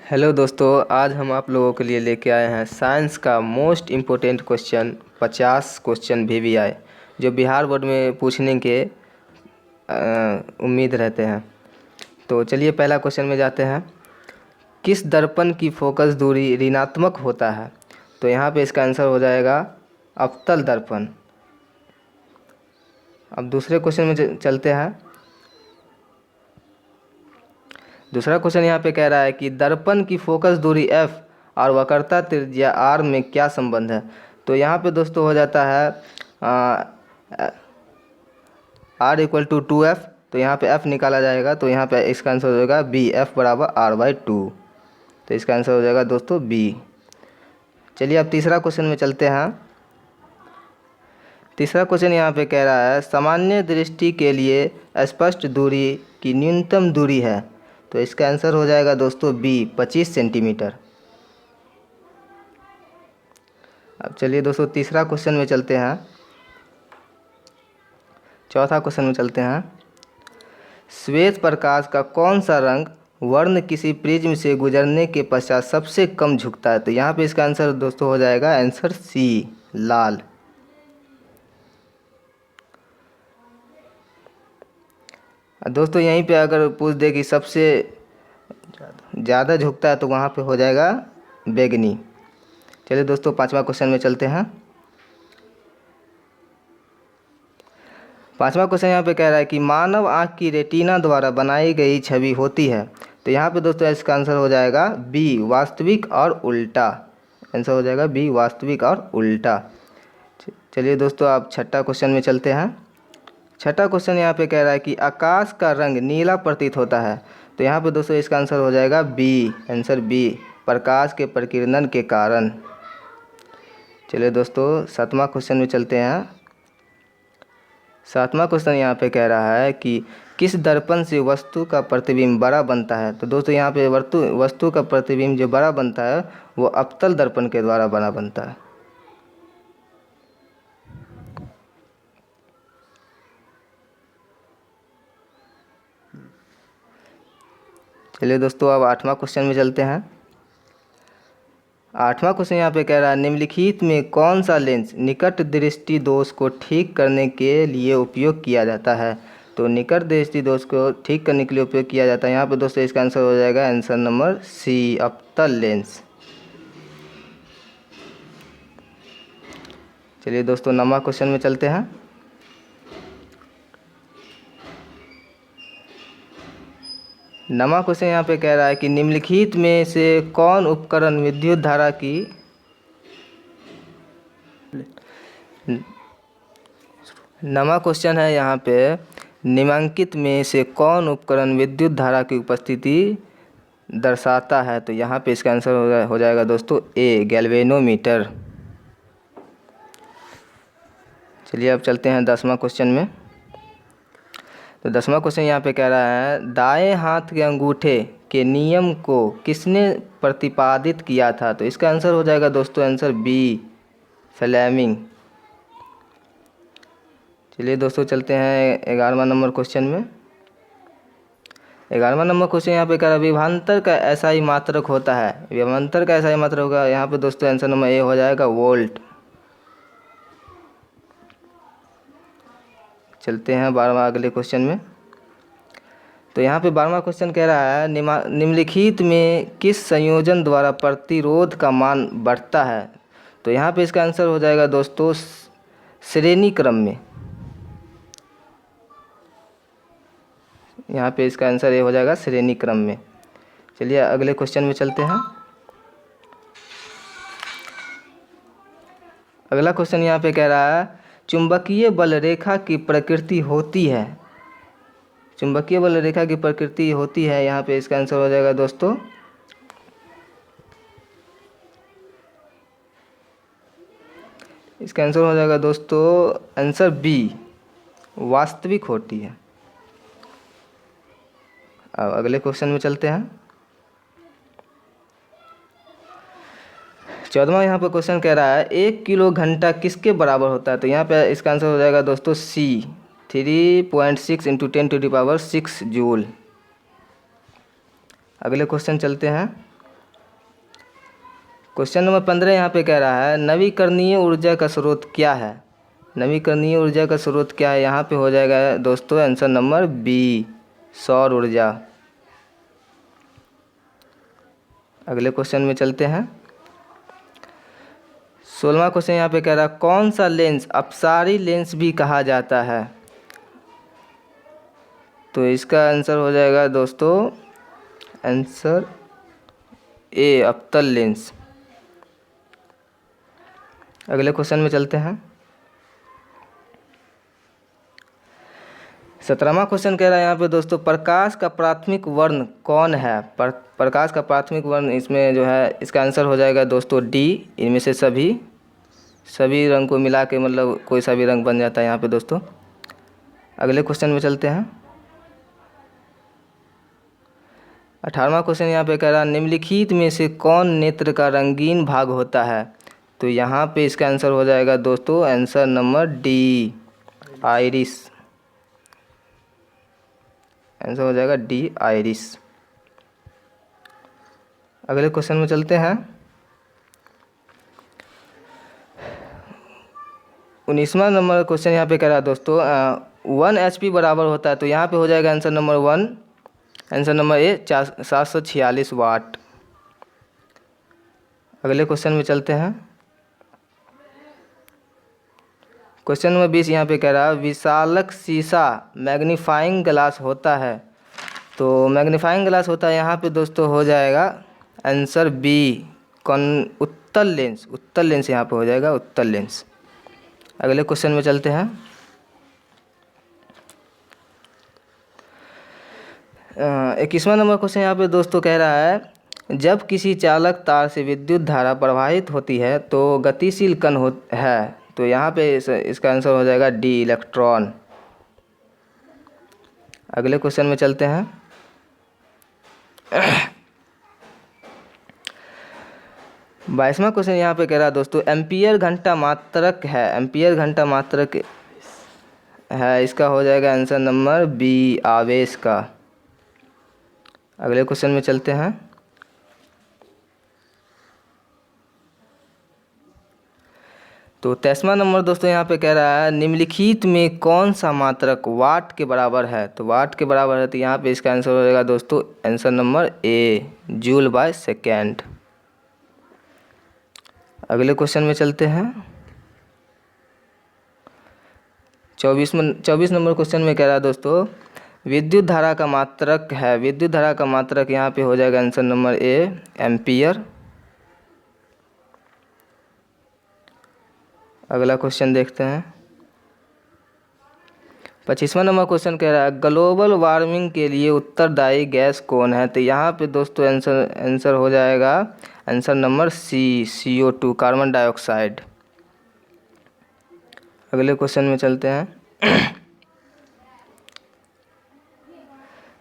Hello दोस्तों, आज हम आप लोगों के लिए लेके आए हैं साइंस का most important question 50 question VVI जो बिहार बोर्ड में पूछने के उम्मीद रहते हैं। तो चलिए पहला क्वेश्चन में जाते हैं। किस दर्पण की फोकस दूरी ऋणात्मक होता है? तो यहाँ पे इसका आंसर हो जाएगा अवतल दर्पण। अब दूसरे क्वेश्चन में चलते हैं। दूसरा क्वेश्चन यहाँ पे कह रहा है कि दर्पण की फोकस दूरी f और वक्रता त्रिज्या r में क्या संबंध है? तो यहाँ पे दोस्तों हो जाता है r इक्वल टू 2f। तो यहाँ पे f निकाला जाएगा, तो यहाँ पे इसका आंसर हो जाएगा b, f बराबर r/2। तो इसका आंसर हो जाएगा दोस्तों b। चलिए अब तीसरा क्वेश्चन में चलते हैं। तीसरा क्वेश्चन यहाँ पे कह रहा है सामान्य दृष्टि के लिए स्पष्ट दूरी की न्यूनतम दूरी है। तो इसका आंसर हो जाएगा दोस्तों बी, 25 सेंटीमीटर। अब चलिए दोस्तों तीसरा क्वेश्चन में चलते हैं। चौथा क्वेश्चन में चलते हैं। श्वेत प्रकाश का कौन सा रंग वर्ण किसी प्रिज्म से गुजरने के पश्चात सबसे कम झुकता है? तो यहाँ पे इसका आंसर दोस्तों हो जाएगा आंसर सी, लाल। दोस्तों यहीं पे अगर पूछ दे कि सबसे ज़्यादा झुकता है तो वहाँ पे हो जाएगा बैगनी। चलिए दोस्तों पांचवा क्वेश्चन में चलते हैं। पांचवा क्वेश्चन यहाँ पे कह रहा है कि मानव आँख की रेटिना द्वारा बनाई गई छवि होती है। तो यहाँ पे दोस्तों इसका आंसर हो जाएगा बी, वास्तविक और उल्टा। आंसर हो जाएगा बी, वास्तविक और उल्टा। चलिए दोस्तों आप छठा क्वेश्चन में चलते हैं। छठा क्वेश्चन यहाँ पे कह रहा है कि आकाश का रंग नीला प्रतीत होता है। तो यहाँ पे दोस्तों इसका आंसर हो जाएगा बी, आंसर बी, प्रकाश के प्रकीर्णन के कारण। चलिए दोस्तों सातवां क्वेश्चन में चलते हैं। सातवां क्वेश्चन यहाँ पे कह रहा है कि किस दर्पण से वस्तु का प्रतिबिंब बड़ा बनता है? तो दोस्तों यहाँ पे वस्तु का प्रतिबिंब जो बड़ा बनता है वो अवतल दर्पण के द्वारा बड़ा बनता है। चलिए दोस्तों अब आठवां क्वेश्चन में चलते हैं। आठवां क्वेश्चन यहाँ पे कह रहा है निम्नलिखित में कौन सा लेंस निकट दृष्टि दोष को ठीक करने के लिए उपयोग किया जाता है? तो निकट दृष्टि दोष को ठीक करने के लिए उपयोग किया जाता है। यहाँ पे दोस्तों इसका आंसर हो जाएगा आंसर नंबर सी, अवतल लेंस। चलिए दोस्तों नौवां क्वेश्चन में चलते हैं। नवा क्वेश्चन यहाँ पे कह रहा है कि निम्नलिखित में से कौन उपकरण विद्युत धारा की नवा क्वेश्चन है यहाँ पे निम्नलिखित में से कौन उपकरण विद्युत धारा की उपस्थिति दर्शाता है? तो यहाँ पे इसका आंसर हो जाएगा दोस्तों ए, गैल्वेनोमीटर। चलिए अब चलते हैं 10वां क्वेश्चन में। तो 10वां क्वेश्चन यहाँ पे कह रहा है दाएं हाथ के अंगूठे के नियम को किसने प्रतिपादित किया था? तो इसका आंसर हो जाएगा दोस्तों आंसर बी, फ्लेमिंग। चलिए दोस्तों चलते हैं 11वां नंबर क्वेश्चन में। 11वां नंबर क्वेश्चन यहाँ पे कह रहा है विभवांतर का SI मात्रक होता है। विभवांतर का SI मात्रक होगा यहाँ पे दोस्तों आंसर नंबर ए हो जाएगा वोल्ट। चलते हैं 12वां अगले क्वेश्चन में। तो यहाँ पे 12वां क्वेश्चन कह रहा है निम्नलिखित में किस संयोजन द्वारा प्रतिरोध का मान बढ़ता है? तो यहाँ पे इसका आंसर हो जाएगा दोस्तों श्रेणी क्रम में। यहाँ पे इसका आंसर ये हो जाएगा श्रेणी क्रम में। चलिए अगले क्वेश्चन में चलते हैं। अगला क्वेश्चन यहाँ पे कह रहा है चुंबकीय बल रेखा की प्रकृति होती है। चुंबकीय बल रेखा की प्रकृति होती है, यहाँ पे इसका आंसर हो जाएगा दोस्तों इसका आंसर हो जाएगा दोस्तों आंसर बी, वास्तविक होती है। अब अगले क्वेश्चन में चलते हैं। 14वां यहाँ पे क्वेश्चन कह रहा है 1 किलो घंटा किसके बराबर होता है? तो यहाँ पे इसका आंसर हो जाएगा दोस्तों सी, 3.6 × 10⁶ जूल। अगले क्वेश्चन चलते हैं। क्वेश्चन नंबर 15 यहाँ पे कह रहा है नवीकरणीय ऊर्जा का स्रोत क्या है। नवीकरणीय ऊर्जा का स्रोत क्या है, यहाँ पे हो जाएगा दोस्तों आंसर नंबर बी, सौर ऊर्जा। अगले क्वेश्चन में चलते हैं। 16वां क्वेश्चन यहाँ पे कह रहा है कौन सा लेंस अपसारी लेंस भी कहा जाता है। तो इसका आंसर हो जाएगा दोस्तों आंसर ए, अवतल लेंस। अगले क्वेश्चन में चलते हैं। 17वां क्वेश्चन कह रहा है यहाँ पे दोस्तों प्रकाश का प्राथमिक वर्ण कौन है। प्रकाश का प्राथमिक वर्ण इसमें जो है इसका आंसर हो जाएगा दोस्तों डी, इनमें से सभी रंग को मिला के मतलब कोई सा भी रंग बन जाता है यहाँ पे दोस्तों। अगले क्वेश्चन में चलते हैं। 18वां क्वेश्चन यहाँ पे कह रहा है निम्नलिखित में से कौन नेत्र का रंगीन भाग होता है। तो यहाँ पे इसका आंसर हो जाएगा दोस्तों answer number D, iris. Answer हो जाएगा डी, आइरिस। अगले क्वेश्चन में चलते हैं। 19वां नंबर क्वेश्चन यहाँ पे कह रहा है दोस्तों 1 HP बराबर होता है। तो यहाँ पे हो जाएगा answer number 1, answer number A 746 वाट। अगले क्वेश्चन में चलते हैं। क्वेश्चन नंबर 20 यहाँ पे कह रहा है विशालक शीशा मैग्नीफाइंग ग्लास होता है। तो मैग्नीफाइंग ग्लास होता है यहाँ पे दोस्तों हो जाएगा आंसर बी, उत्तल लेंस। उत्तल लेंस यहाँ पे हो जाएगा उत्तल लेंस। अगले क्वेश्चन में चलते हैं। 21वां नंबर क्वेश्चन यहाँ पे दोस्तों कह रहा है जब किसी चालक तार से विद्युत धारा प्रवाहित होती है तो गतिशील कण है। तो यहाँ पे इसका आंसर हो जाएगा डी, इलेक्ट्रॉन। अगले क्वेश्चन में चलते हैं। 22वां क्वेश्चन यहाँ पे कह रहा है दोस्तों एम्पियर घंटा मात्रक है। एम्पियर घंटा मात्रक है, इसका हो जाएगा आंसर नंबर बी, आवेश का। अगले क्वेश्चन में चलते हैं। तो 23वां नंबर दोस्तों यहाँ पे कह रहा है निम्नलिखित में कौन सा मात्रक वाट के बराबर है। तो वाट के बराबर है तो यहाँ पे इसका आंसर हो जाएगा दोस्तों answer number A, joule by second. अगले क्वेश्चन में चलते हैं। 24 नंबर क्वेश्चन में कह रहा है दोस्तों विद्युत धारा का मात्रक है। विद्युत धारा का मात्रक यहाँ पे हो जाएगा आंसर नंबर ए, एम्पियर। अगला क्वेश्चन देखते हैं। 25वां नंबर क्वेश्चन कह रहा है ग्लोबल वार्मिंग के लिए उत्तरदायी गैस कौन है। तो यहाँ पे दोस्तों आंसर हो जाएगा answer number C, CO2, carbon dioxide. अगले क्वेश्चन में चलते हैं।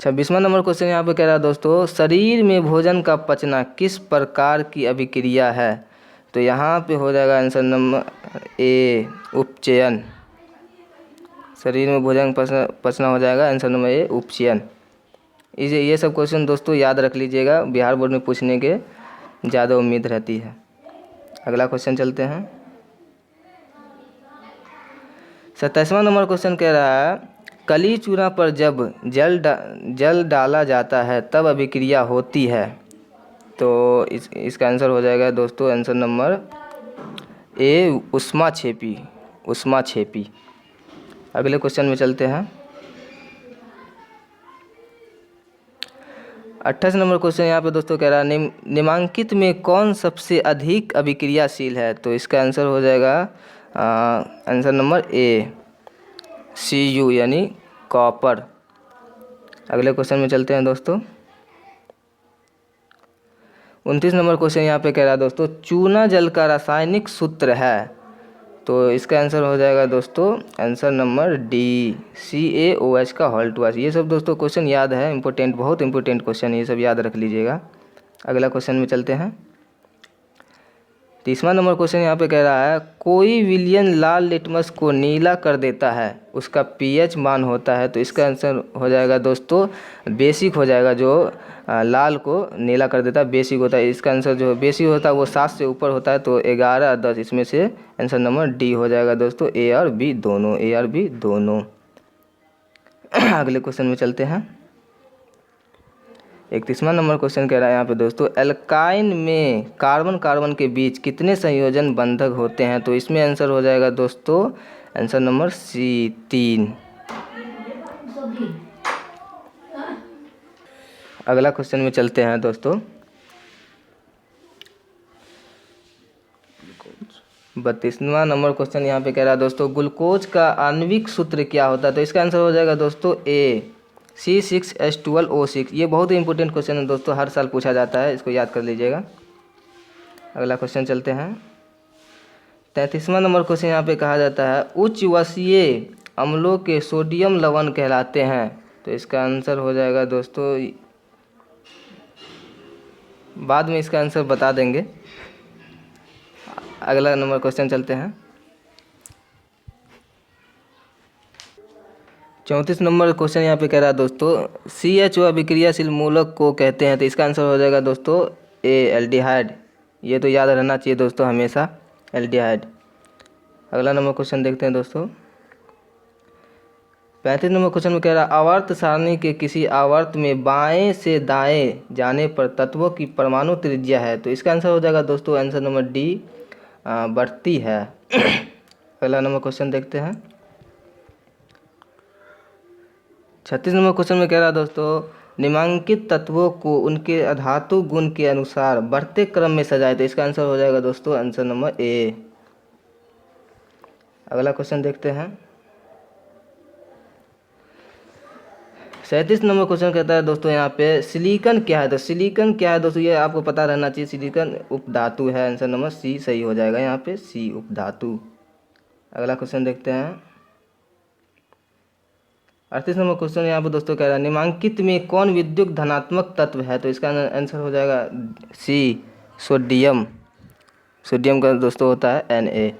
26वां नंबर क्वेश्चन यहाँ पे कह रहा है दोस्तों शरीर में भोजन का पचना किस प्रकार की अभिक्रिया है। तो यहाँ पे हो जाएगा आंसर नंबर ए, उपचयन। शरीर में भोजन पचना हो जाएगा आंसर नंबर ए, उपचयन। ये सब क्वेश्चन दोस्तों याद रख लीजिएगा, बिहार बोर्ड में पूछने के ज़्यादा उम्मीद रहती है। अगला क्वेश्चन चलते हैं। 27वां नंबर क्वेश्चन कह रहा है कली चूना पर जब जल डाला जाता है तब अभिक्रिया होती है। तो इसका आंसर हो जाएगा दोस्तों आंसर नंबर ए, ऊष्माक्षेपी। अगले क्वेश्चन में चलते हैं। 28 नंबर क्वेश्चन यहाँ पे दोस्तों कह रहा है निम्नांकित में कौन सबसे अधिक अभिक्रियाशील है। तो इसका आंसर हो जाएगा आंसर नंबर ए, Cu यानी कॉपर। अगले क्वेश्चन में चलते हैं दोस्तों। 29 नंबर क्वेश्चन यहाँ पे कह रहा है दोस्तों चूना जल का रासायनिक सूत्र है। तो इसका आंसर हो जाएगा दोस्तों आंसर नंबर डी, CaOH का होल टू। ये सब दोस्तों क्वेश्चन याद है, इंपॉर्टेंट, बहुत इंपॉर्टेंट क्वेश्चन, ये सब याद रख लीजिएगा। अगला क्वेश्चन में चलते हैं। 30वां नंबर क्वेश्चन यहाँ पे कह रहा है कोई विलयन लाल लिटमस को नीला कर देता है, उसका पीएच मान होता है। तो इसका आंसर हो जाएगा दोस्तों बेसिक हो जाएगा। जो लाल को नीला कर देता है बेसिक होता है। इसका आंसर जो बेसिक होता है वो 7 से ऊपर होता है। तो 11 10 इसमें से आंसर नंबर डी हो जाएगा दोस्तों, ए और बी दोनों, ए और बी दोनों। अगले क्वेश्चन में चलते हैं। 31वां नंबर क्वेश्चन कह रहा है यहाँ पे दोस्तों एल्काइन में कार्बन कार्बन के बीच कितने संयोजन बंधक होते हैं। तो इसमें आंसर हो जाएगा दोस्तों आंसर नंबर सी 3। अगला क्वेश्चन में चलते हैं दोस्तों। 32वां नंबर क्वेश्चन यहाँ पे कह रहा है दोस्तों ग्लूकोज का आणविक सूत्र क्या होता है। तो इसका आंसर हो जाएगा दोस्तों ए C6H12O6। ये बहुत ही इंपॉर्टेंट क्वेश्चन है दोस्तों, हर साल पूछा जाता है, इसको याद कर लीजिएगा। अगला क्वेश्चन चलते हैं। 33वां नंबर क्वेश्चन यहाँ पे कहा जाता है उच्च वसीय अम्लों के सोडियम लवण कहलाते हैं। तो इसका आंसर हो जाएगा दोस्तों, बाद में इसका आंसर बता देंगे। अगला नंबर क्वेश्चन चलते हैं। 34 नंबर क्वेश्चन यहाँ पे कह रहा है दोस्तों CH अभिक्रियाशील मूलक को कहते हैं। तो इसका आंसर हो जाएगा दोस्तों ए एल्डिहाइड। ये तो याद रहना चाहिए दोस्तों हमेशा, एल्डिहाइड। अगला नंबर क्वेश्चन देखते हैं दोस्तों। 35 नंबर क्वेश्चन में कह रहा है आवर्त सारणी के किसी आवर्त में बाएं से दाएं जाने पर तत्वों की परमाणु त्रिज्या है। तो इसका आंसर हो जाएगा दोस्तों आंसर नंबर डी बढ़ती है। अगला नंबर क्वेश्चन देखते हैं। 36 नंबर क्वेश्चन में कह रहा है दोस्तों निम्नांकित तत्वों को उनके अधातु गुण के अनुसार बढ़ते क्रम में सजाए। तो इसका आंसर हो जाएगा दोस्तों आंसर नंबर ए। अगला क्वेश्चन देखते हैं। 37 नंबर क्वेश्चन कहता है दोस्तों यहाँ पे सिलिकॉन क्या है। तो सिलिकॉन क्या है दोस्तों, ये आपको पता रहना चाहिए। सिलिकॉन उपधातु है, आंसर नंबर सी सही हो जाएगा यहाँ पे, सी उपधातु। अगला क्वेश्चन देखते हैं। 38 नंबर क्वेश्चन यहाँ पे दोस्तों कह रहा है निम्नांकित में कौन विद्युत धनात्मक तत्व है। तो इसका आंसर हो जाएगा सी सोडियम। सोडियम का दोस्तों होता है Na।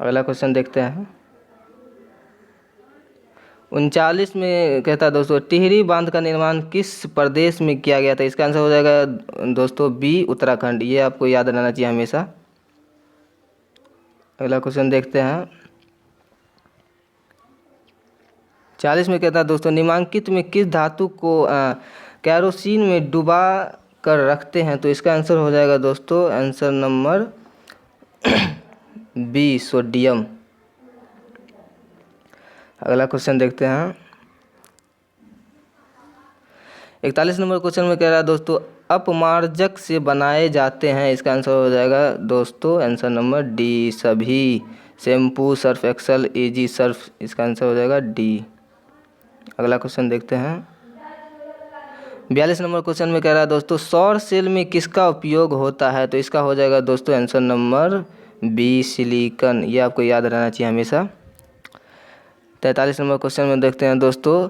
अगला क्वेश्चन देखते हैं। 39 में कहता है दोस्तों टिहरी बांध का निर्माण किस प्रदेश में किया गया था। इसका आंसर हो जाएगा दोस्तों बी उत्तराखंड। ये आपको याद रहना चाहिए हमेशा। अगला क्वेश्चन देखते हैं। 40 में कहता है दोस्तों निम्नांकित में किस धातु को कैरोसिन में डुबा कर रखते हैं। तो इसका आंसर हो जाएगा दोस्तों आंसर नंबर बी सोडियम। अगला क्वेश्चन देखते हैं। 41 नंबर क्वेश्चन में कह रहा है दोस्तों अपमार्जक से बनाए जाते हैं। इसका आंसर हो जाएगा दोस्तों आंसर नंबर डी सभी, shampoo, Surf Excel, easy Surf. इसका आंसर हो जाएगा डी। अगला क्वेश्चन देखते हैं। 42 नंबर क्वेश्चन में कह रहा है दोस्तों सौर सेल में किसका उपयोग होता है। तो इसका हो जाएगा दोस्तों आंसर नंबर बी सिलिकॉन। ये आपको याद रहना चाहिए हमेशा। 43 नंबर क्वेश्चन में देखते हैं दोस्तों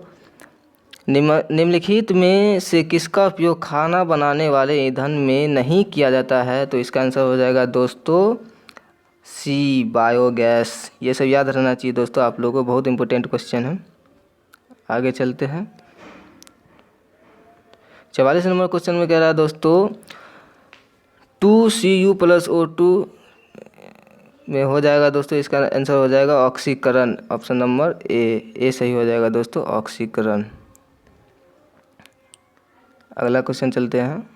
निम्नलिखित में से किसका उपयोग खाना बनाने वाले ईंधन में नहीं किया जाता है। तो इसका आंसर हो जाएगा दोस्तों सी बायोगैस। ये सब याद रहना चाहिए दोस्तों आप लोगों को, बहुत इंपॉर्टेंट क्वेश्चन है। आगे चलते हैं। 44 नंबर क्वेश्चन में कह रहा है दोस्तों 2Cu+O2 में हो जाएगा दोस्तों, इसका आंसर हो जाएगा ऑक्सीकरण। ऑप्शन नंबर ए सही हो जाएगा दोस्तों ऑक्सीकरण। अगला क्वेश्चन चलते हैं।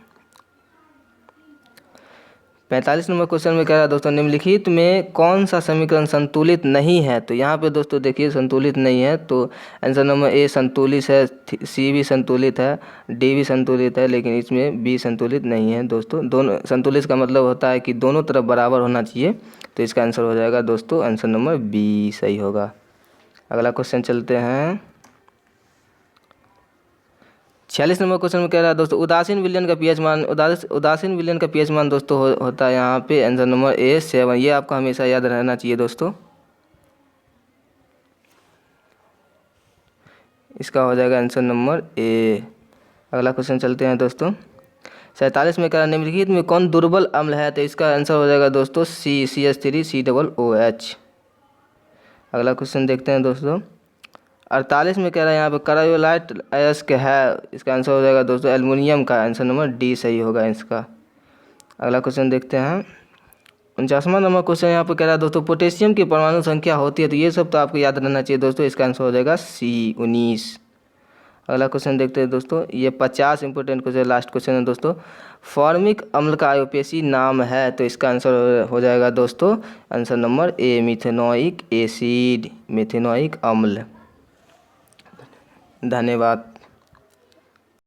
45 नंबर क्वेश्चन में कह रहा है दोस्तों निम्नलिखित में कौन सा समीकरण संतुलित नहीं है। तो यहाँ पे दोस्तों देखिए संतुलित नहीं है, तो आंसर नंबर ए संतुलित है, सी भी संतुलित है, डी भी संतुलित है, लेकिन इसमें बी संतुलित नहीं है दोस्तों। दोनों संतुलित का मतलब होता है कि दोनों तरफ बराबर होना चाहिए। तो इसका आंसर हो जाएगा दोस्तों आंसर नंबर बी सही होगा। अगला क्वेश्चन चलते हैं। 46 नंबर क्वेश्चन में कह रहा है दोस्तों उदासीन विलयन का पीएच मान, उदासीन विलयन का पीएच मान दोस्तों होता है यहाँ पे आंसर नंबर ए 7। ये आपको हमेशा याद रहना चाहिए दोस्तों। इसका हो जाएगा आंसर नंबर ए। अगला क्वेश्चन चलते हैं दोस्तों। 47 में कह रहा है निम्नलिखित में कौन दुर्बल अम्ल है, तो इसका आंसर हो जाएगा दोस्तों CH3COOH। अगला क्वेश्चन देखते हैं दोस्तों। 48 में कह रहा है यहाँ पे करायोलाइट अयस्क है, इसका आंसर हो जाएगा दोस्तों एल्युमिनियम का, आंसर नंबर डी सही होगा इसका। अगला क्वेश्चन देखते हैं। 49वां नंबर क्वेश्चन यहाँ पे कह रहा है दोस्तों पोटेशियम की परमाणु संख्या होती है, तो ये सब तो आपको याद रहना चाहिए दोस्तों, इसका आंसर हो जाएगा C19। अगला क्वेश्चन देखते हैं दोस्तों, ये 50 इंपॉर्टेंट क्वेश्चन, लास्ट क्वेश्चन है दोस्तों। फॉर्मिक अम्ल का आयुपेशी नाम है, तो इसका आंसर हो जाएगा दोस्तों answer number A methanoic acid, methanoic अम्ल। धन्यवाद।